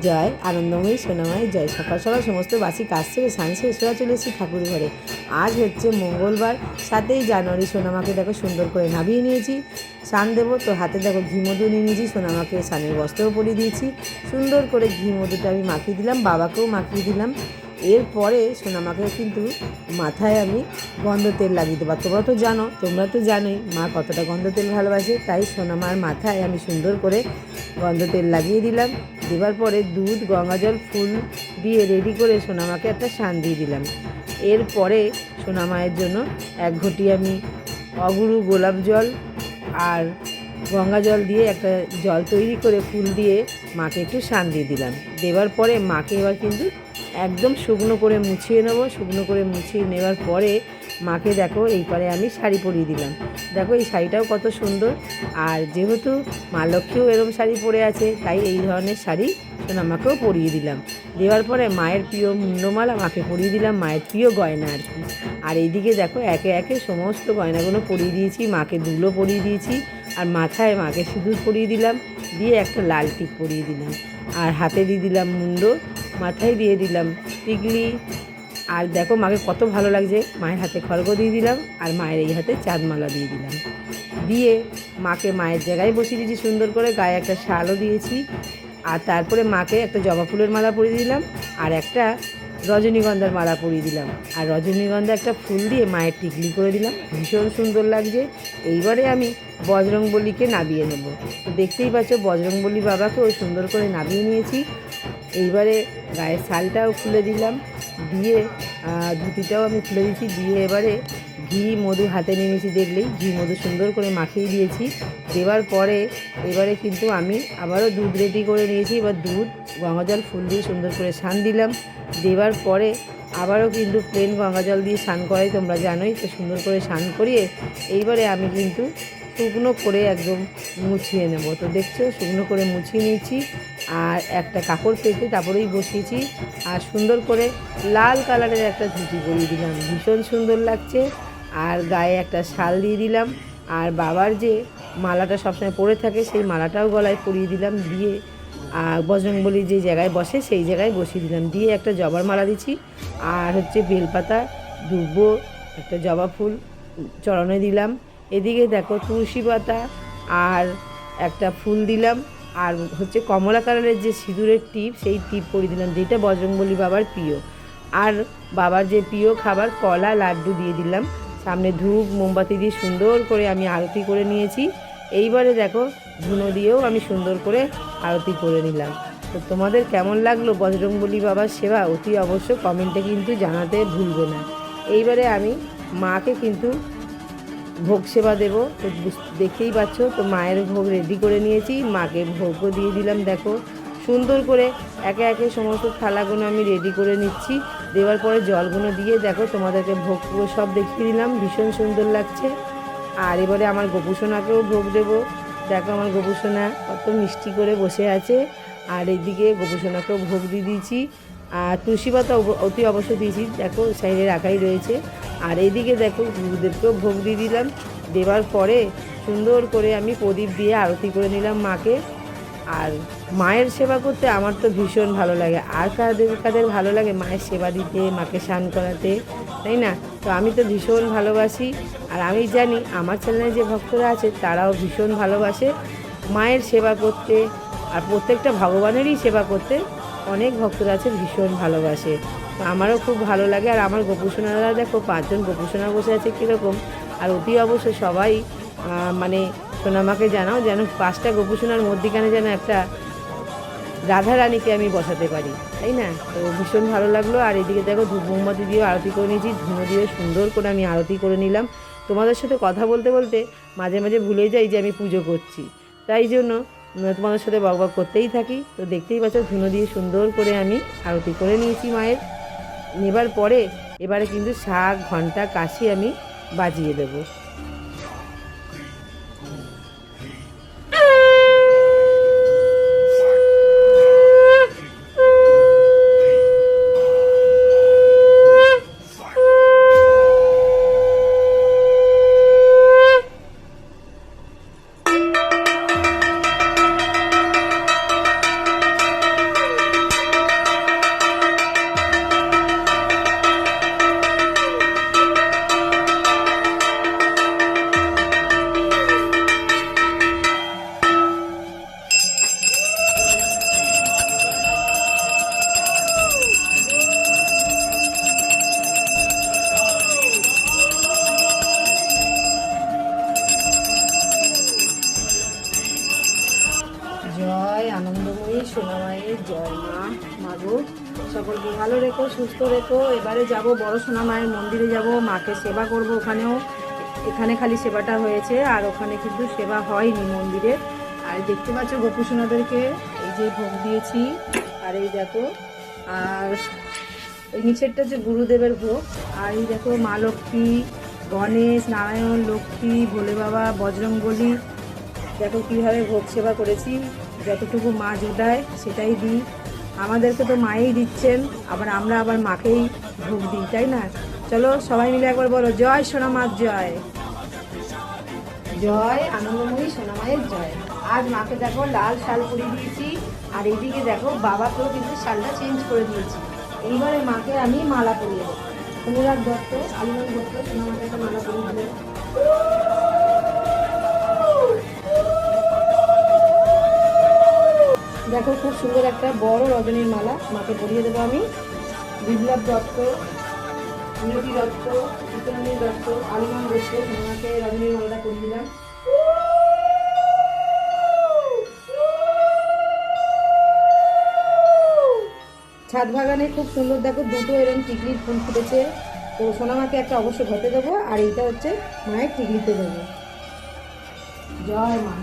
জয়, আনন্দময়ী সোনামায়ের জয়। সকাল সকাল সমস্ত বাসি কাজ থেকে স্নান শেষ হয়ে চলে এসেছি ঠাকুর ঘরে। আজ হচ্ছে মঙ্গলবার, 7ই জানুয়ারি। সোনামাকে দেখো সুন্দর করে নামিয়ে নিয়েছি, স্নান দেবো তো। হাতে দেখো ঘি মধু নিয়ে নিয়েছি, সোনামাকে স্নানের বস্ত্রও পরিয়ে দিয়েছি। সুন্দর করে ঘি মধুটা আমি মাখিয়ে দিলাম, বাবাকেও মাখিয়ে দিলাম। এরপরে সোনামাকে কিন্তু মাথায় আমি গন্ধ তেল লাগিয়ে দেবো। তোমরা তো জানোই মা কতটা গন্ধ তেল ভালোবাসে, তাই সোনামার মাথায় আমি সুন্দর করে গন্ধ তেল লাগিয়ে দিলাম। দেওয়ার পরে দুধ, গঙ্গা জল, ফুল দিয়ে রেডি করে সোনামাকে একটা শান দিয়ে দিলাম। এরপরে সোনামায়ের জন্য 1 ঘটি আমি অগুরু গোলাপ জল আর গঙ্গা জল দিয়ে একটা জল তৈরি করে ফুল দিয়ে মাকে একটু শান দিয়ে দিলাম। দেওয়ার পরে মাকে এবার কিন্তু একদম শুকনো করে মুছিয়ে নেবো। শুকনো করে মুছিয়ে নেওয়ার পরে মাকে দেখো এইবারে আমি শাড়ি পরিয়ে দিলাম। দেখো এই শাড়িটাও কত সুন্দর, আর যেহেতু মা লক্ষ্মীও এরকম শাড়ি পরে আছে, তাই এই ধরনের শাড়ি সোনামাকেও পরিয়ে দিলাম। দেওয়ার পরে মায়ের প্রিয় মুন্ডমালা মাকে পরিয়ে দিলাম, মায়ের প্রিয় গয়না আর কি। আর এইদিকে দেখো একে একে সমস্ত গয়নাগুলো পরিয়ে দিয়েছি, মাকে দুলও পরিয়ে দিয়েছি, আর মাথায় মাকে সিঁদুর পরিয়ে দিলাম, দিয়ে একটা লাল টিপ পরিয়ে দিলাম। আর হাতে দিয়ে দিলাম মুন্ড, মাথায় দিয়ে দিলাম টিকলি। আর দেখো মাকে কত ভালো লাগছে, মায়ের হাতে খড়গ দিয়ে দিলাম, আর মায়ের এই হাতে চাঁদমালা দিয়ে দিলাম। দিয়ে মাকে মায়ের জায়গায় বসিয়ে দিয়েছি সুন্দর করে, গায়ে একটা শালও দিয়েছি। আর তারপরে মাকে একটা জবা ফুলের মালা পরিয়ে দিলাম, আর একটা রজনীগন্ধার মালা পরিয়ে দিলাম, আর রজনীগন্ধা একটা ফুল দিয়ে মায়ের টিকলি করে দিলাম। ভীষণ সুন্দর লাগছে। এইবারে আমি বজরংবলীকে নাবিয়ে নেব। তো দেখতেই পাচ্ছ বজরংবলী বাবাকেও সুন্দর করে নাবিয়ে নিয়েছি। এইবারে গায়ের শালটাও খুলে দিলাম, দিয়ে ধুতিটাও আমি খুলে দিয়েছি। দিয়ে এবারে ঘি মধু হাতে নিয়ে নিয়েছি, দেখলেই ঘি মধু সুন্দর করে মাখিয়ে দিয়েছি। দেওয়ার পরে এবারে কিন্তু আমি আবারও দুধ রেডি করে নিয়েছি। এবার দুধ, গঙ্গা জল, ফুল দিয়ে সুন্দর করে স্নান দিলাম। দেওয়ার পরে আবারও কিন্তু প্লেন গঙ্গা জল দিয়ে স্নান করাই, তোমরা জানোই তো। সুন্দর করে স্নান করিয়ে এইবারে আমি কিন্তু শুকনো করে একদম মুছিয়ে নেব। তো দেখছো শুকনো করে মুছিয়ে নিয়েছি, আর একটা কাপড় পেতে তারপরেই বসিয়েছি। আর সুন্দর করে লাল কালারের একটা ধুতি পরিয়ে দিলাম, ভীষণ সুন্দর লাগছে। আর গায়ে একটা শাল দিয়ে দিলাম, আর বাবার যে মালাটা সবসময় পরে থাকে সেই মালাটাও গলায় পরিয়ে দিলাম। দিয়ে বজরংবলী যে জায়গায় বসে সেই জায়গায় বসিয়ে দিলাম। দিয়ে একটা জবার মালা দিচ্ছি, আর হচ্ছে বেলপাতা, দুব্বো, একটা জবা ফুল চরণে দিলাম। এদিকে দেখো তুলসী পাতা আর একটা ফুল দিলাম, আর হচ্ছে কমলা কালারের যে সিঁদুরের টিপ, সেই টিপ পরিয়ে দিলাম, যেটা বজরংবলী বাবার প্রিয়। আর বাবার যে প্রিয় খাবার কলা, লাড্ডু দিয়ে দিলাম। সামনে ধূপ মোমবাতি দিয়ে সুন্দর করে আমি আরতি করে নিয়েছি। এইবারে দেখো ধুনো দিয়েও আমি সুন্দর করে আরতি করে নিলাম। তো তোমাদের কেমন লাগলো বজরংবলী বাবার সেবা, অতি অবশ্য কমেন্টে কিন্তু জানাতে ভুলবে না। এইবারে আমি মাকে কিন্তু ভোগ সেবা দেবো। তো দেখতেই পাচ্ছ, তো মায়ের ভোগ রেডি করে নিয়েছি, মাকে ভোগও দিয়ে দিলাম। দেখো সুন্দর করে একে একে সমস্ত থালাগুলো আমি রেডি করে নিচ্ছি। দেওয়ার পরে জলগুলো দিয়ে দেখো তোমাদেরকে ভোগগুলো সব দেখিয়ে দিলাম, ভীষণ সুন্দর লাগছে। আর এবারে আমার গোপুসোনাকেও ভোগ দেবো। দেখো আমার গোপুসোনা কত মিষ্টি করে বসে আছে। আর এদিকে গোপুসোনাকেও ভোগ দিয়ে দিয়েছি, আর তুলসী পাতা অতি অবশ্য দিয়েছি, দেখো সাইডে রাখাই রয়েছে। আর এইদিকে দেখো গুরুদেবকেও ভোগ দিয়ে দিলাম। দেওয়ার পরে সুন্দর করে আমি প্রদীপ দিয়ে আরতি করে নিলাম মাকে। আর মায়ের সেবা করতে আমার তো ভীষণ ভালো লাগে। আর কাদের ভালো লাগে মায়ের সেবা দিতে, মাকে স্নান করাতে, তাই না? তো আমি তো ভীষণ ভালোবাসি। আর আমি জানি আমার চ্যানেলে যে ভক্তরা আছে তারাও ভীষণ ভালোবাসে মায়ের সেবা করতে, আর প্রত্যেকটা ভগবানেরই সেবা করতে অনেক ভক্তরা আছে ভীষণ ভালোবাসে। তো আমারও খুব ভালো লাগে। আর আমার গোপুসোনারা দেখো 5 জন গোপুসোনা বসে আছে কীরকম। আর অতি অবশ্য সবাই মানে সোনামাকে জানাও যেন 5টা গোপুসোনার মধ্যিখানে যেন একটা রাধারানীকে আমি বসাতে পারি, তাই না? তো ভীষণ ভালো লাগলো। আর এদিকে দেখো ধূপ মোমবাতি দিয়েও আরতি করে নিয়েছি, ধুনো দিয়ে সুন্দর করে আমি আরতি করে নিলাম। তোমাদের সাথে কথা বলতে বলতে মাঝে মাঝে ভুলে যাই যে আমি পুজো করছি, তাই জন্য তোমাদের সাথে বকবক করতেই থাকি। তো দেখতেই পাচ্ছ ধুনো দিয়ে সুন্দর করে আমি আরতি করে নিয়েছি মায়ের। নেবার পরে এবারে কিন্তু শাঁখ, ঘণ্টা, কাশি আমি বাজিয়ে দেবো। মায়ের জয়। মা মাগো সকলকে ভালো রেখো, সুস্থ রেখো। এবারে যাব বড় সোনা মায়ের মন্দিরে যাব, মাকে সেবা করব ওখানেও। এখানে খালি সেবাটা হয়েছে, আর ওখানে কিন্তু সেবা হয়নি মন্দিরে। আর দেখতে পাচ্ছ গোপু সোনাদেরকে এই যে ভোগ দিয়েছি, আর এই দেখো, আর এই নিচেরটা হচ্ছে গুরুদেবের ভোগ। আর এই দেখো মা লক্ষ্মী, গণেশ, নারায়ণ, লক্ষ্মী, ভোলে বাবা, বজরংবলী, দেখো কীভাবে ভোগ সেবা করেছি। যতটুকু মা জোটায় সেটাই দিই। আমাদেরকে তো মাই দিচ্ছেন, আমরা আবার মাকেই ভোগ দিই, তাই না? চলো সবাই মিলে একবার বলো, জয় সোনা মার জয়, জয় আনন্দময়ী সোনা মায়ের জয়। আজ মাকে দেখো লাল শাল পরিয়ে দিয়েছি, আর এইদিকে দেখো বাবাকেও কিন্তু শালটা চেঞ্জ করে দিয়েছি। এইবারে মাকে আমি মালা পরিয়ে দেবো। অনুরাগ দত্ত, আলিমান দত্ত সোনা মাকে একটা মালা পরিয়ে দেবো। দেখো খুব সুন্দর একটা বড় রজনীর মালা মাকে পরিয়ে দেবো আমি। বিপ্লব দত্ত, মিনতি দত্ত, জিতেন্দ্র দত্ত, আলিমান দত্ত সোনামাকে রজনীর মালাটা পরিয়ে দিলাম। ছাদ বাগানে খুব সুন্দর দেখো দুটো এরকম টিকলির ফুল ফুটেছে, তো সোনামাকে একটা অবশ্য ঘটে দেবো, আর এইটা হচ্ছে মায়ের টিকলিতে দেবো। জয় মা।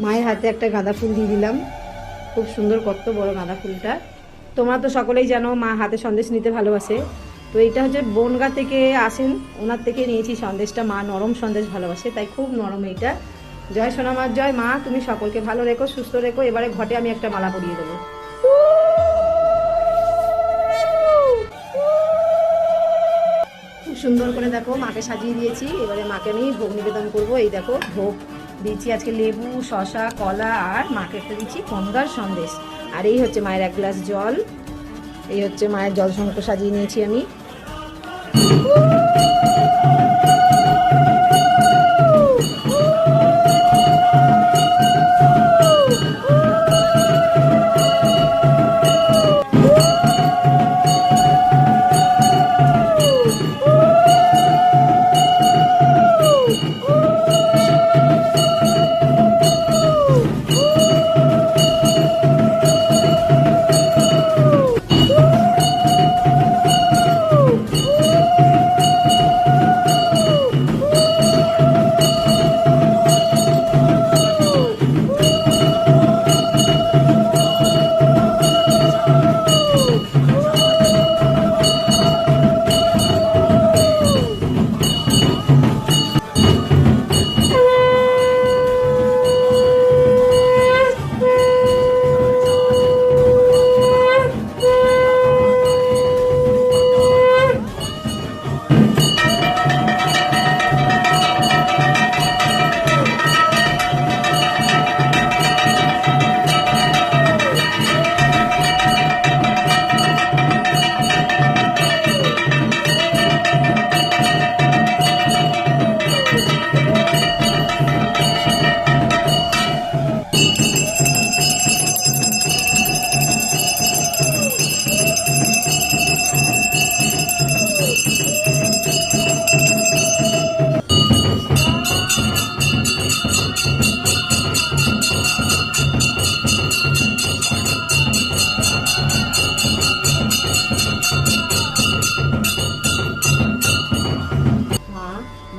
মায়ের হাতে একটা গাঁদা ফুল দিয়ে দিলাম, খুব সুন্দর কত বড় গাঁদা ফুলটা। তোমরা তো সকলেই জানো মা হাতে সন্দেশ নিতে ভালোবাসে, তো এইটা হচ্ছে বনগা থেকে আসেন, ওনার থেকে নিয়েছি সন্দেশটা। মা নরম সন্দেশ ভালোবাসে, তাই খুব নরম এইটা। জয় সোনা মার জয়। মা তুমি সকলকে ভালো রেখো, সুস্থ রেখো। এবারে ঘটে আমি একটা মালা পরিয়ে দেবো। খুব সুন্দর করে দেখো মাকে সাজিয়ে দিয়েছি। এবারে মাকে আমি ভোগ নিবেদন করবো। এই দেখো ভোগ দিয়েছি আজকে লেবু, শশা, কলা, আর মাকে একটা দিচ্ছি গঙ্গার সন্দেশ। আর এই হচ্ছে মায়ের এক গ্লাস জল, এই হচ্ছে মায়ের জল সংকট সাজিয়ে নিয়েছি আমি।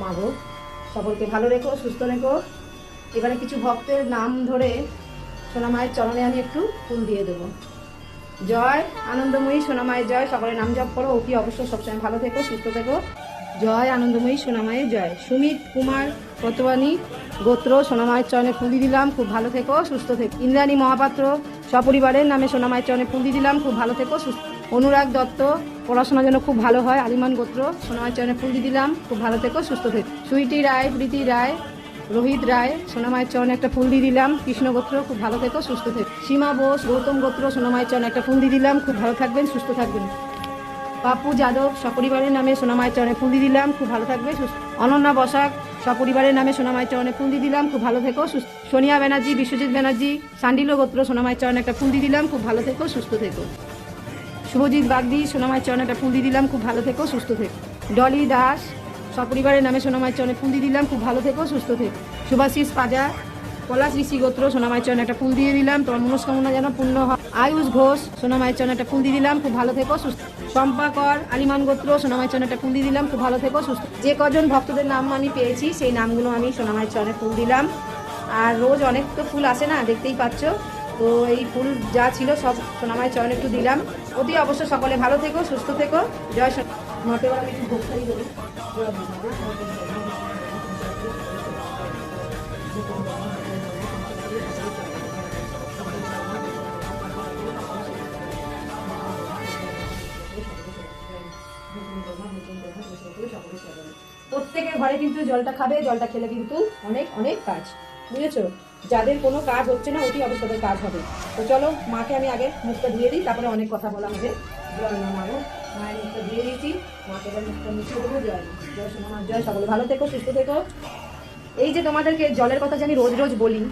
মাগো সকলকে ভালো রেখো, সুস্থ রেখো। এবারে কিছু ভক্তের নাম ধরে সোনা মায়ের চরণে আমি একটু ফুল দিয়ে দেবো। জয় আনন্দময়ী সোনা মায়ের জয়। সকলের নাম জপ করো, অতি অবশ্যই সবসময় ভালো থেকো, সুস্থ থেকো। জয় আনন্দময়ী সোনা মায়ের জয়। সুমিত কুমার কতবানি গোত্র সোনা মায়ের চরণে ফুল দিয়ে দিলাম, খুব ভালো থেকো, সুস্থ থেকো। ইন্দ্রাণী মহাপাত্র সপরিবারের নামে সোনা মায়ের চরণে ফুল দিয়ে দিলাম, খুব ভালো থেকো, সুস্থ। অনুরাগ দত্ত পড়াশোনার জন্য খুব ভালো হয়, আলিমান গোত্র সোনা মায়ের চরণে ফুল দিয়ে দিলাম, খুব ভালো থেকো, সুস্থ থেকো। সুইটি রায়, প্রীতি রায়, রোহিত রায় সোনা মায়ের চরণে একটা ফুল দিয়ে দিলাম, কৃষ্ণ গোত্র খুব ভালো থেকো, সুস্থ থেকো। সীমা বোস গৌতম গোত্র সোনা মায়ের চরণে একটা ফুল দিয়ে দিলাম, খুব ভালো থাকবেন, সুস্থ থাকবেন। পাপু যাদব সপরিবারের নামে সোনা মায়ের চরণে ফুল দিয়ে দিলাম, খুব ভালো থাকবে, সুস্থ। অনন্যা বসাক সপরিবারের নামে সোনা মায়ের চরণে ফুল দিয়ে দিলাম, খুব ভালো থেকো, সুস্থ। সোনিয়া ব্যানার্জি, বিশ্বজিৎ ব্যানার্জি, সান্ডিলো গোত্র সোনা মায়ের চরণে একটা ফুল দিয়ে দিলাম, খুব ভালো থেকো, সুস্থ থেকো। শুভজিৎ বাগদি, সোনামায়ের চরণে একটা ফুল দিয়ে দিলাম, খুব ভালো থেকো সুস্থ থেকো। ডলি দাস, সপরিবারের নামে সোনামায়ের চরণে ফুল দিয়ে দিলাম, খুব ভালো থেকো সুস্থ থেকো। শুভাশিস পাজা, পলাশ ঋষি গোত্র, সোনামায়ের চরণে একটা ফুল দিয়ে দিলাম, তোমার মনস্কামনা যেন পূর্ণ হয়। আয়ুষ ঘোষ, সোনামায়ের চরণে একটা ফুল দিয়ে দিলাম, খুব ভালো থেকো সুস্থ। চম্পাকর, আলিমান গোত্র, সোনামায়ের চরণে একটা ফুল দিয়ে দিলাম, খুব ভালো থেকো সুস্থ। যে কজন ভক্তদের নাম আমি পেয়েছি সেই নামগুলো আমি সোনামায়ের চরণে ফুল দিলাম। আর রোজ অনেক তো ফুল আসে না, দেখতেই পাচ্ছ, তো এই ফুল যা ছিল সব সোনামায়ের চরণে একটু দিলাম। অতি অবশ্য সকলে ভালো থেকো সুস্থ থেকো। জয় নটে আমি একটু ভোগ খাই দেবো। প্রত্যেকের ঘরে কিন্তু জলটা খাবে, জলটা খেলে কিন্তু অনেক অনেক কাজ, বুঝেছো? যাদের কোনো কাজ হচ্ছে না অতি অবস্থাতে কাজ হবে। তো চলো মাকে আমি আগে মুখটা ধুয়ে দিই, তারপরে অনেক কথা বলা হবে। জয় নামাবো, মায়ের মুখটা ধুয়ে দিয়েছি, মাকে এবার মুখটা মুছে দেবো। জয় জয় সোনামা জয়, সকলে ভালো থেকো সুস্থ থেকো। এই যে তোমাদেরকে জলের কথা জানি রোজ রোজ বলি,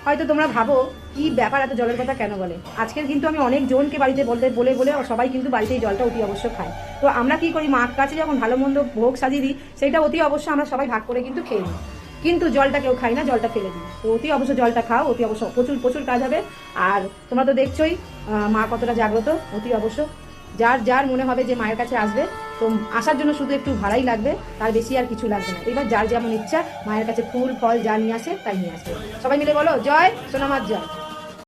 হয়তো তোমরা ভাবো কি ব্যাপার এত জলের কথা কেন বলে। আজকের কিন্তু আমি অনেক জনকে বাড়িতে বলে বলে সবাই কিন্তু বাড়িতে এই জলটা অতি অবশ্য খায়। তো আমরা কি করি, মার কাছে যখন ভালো মন্দ ভোগ সাজিয়ে দিই, সেটা অতি অবশ্য আমরা সবাই ভাগ করে কিন্তু খেয়ে নিই, কিন্তু জলটা কেউ খাই না, জলটা ফেলে দিই। তো অতি অবশ্য জলটা খাও, অতি অবশ্য প্রচুর প্রচুর কাজ হবে। আর তোমরা তো দেখছোই মা কতটা জাগ্রত। অতি অবশ্য যার যার মনে হবে যে মায়ের কাছে আসবে, তো আসার জন্য শুধু একটু ভাড়াই লাগবে, তার বেশি আর কিছু লাগবে না। এবার যার যেমন ইচ্ছা মায়ের কাছে ফুল ফল যা নিয়ে আসে তাই নিয়ে আসবে। সবাই মিলে বলো জয় সোনামার জয়।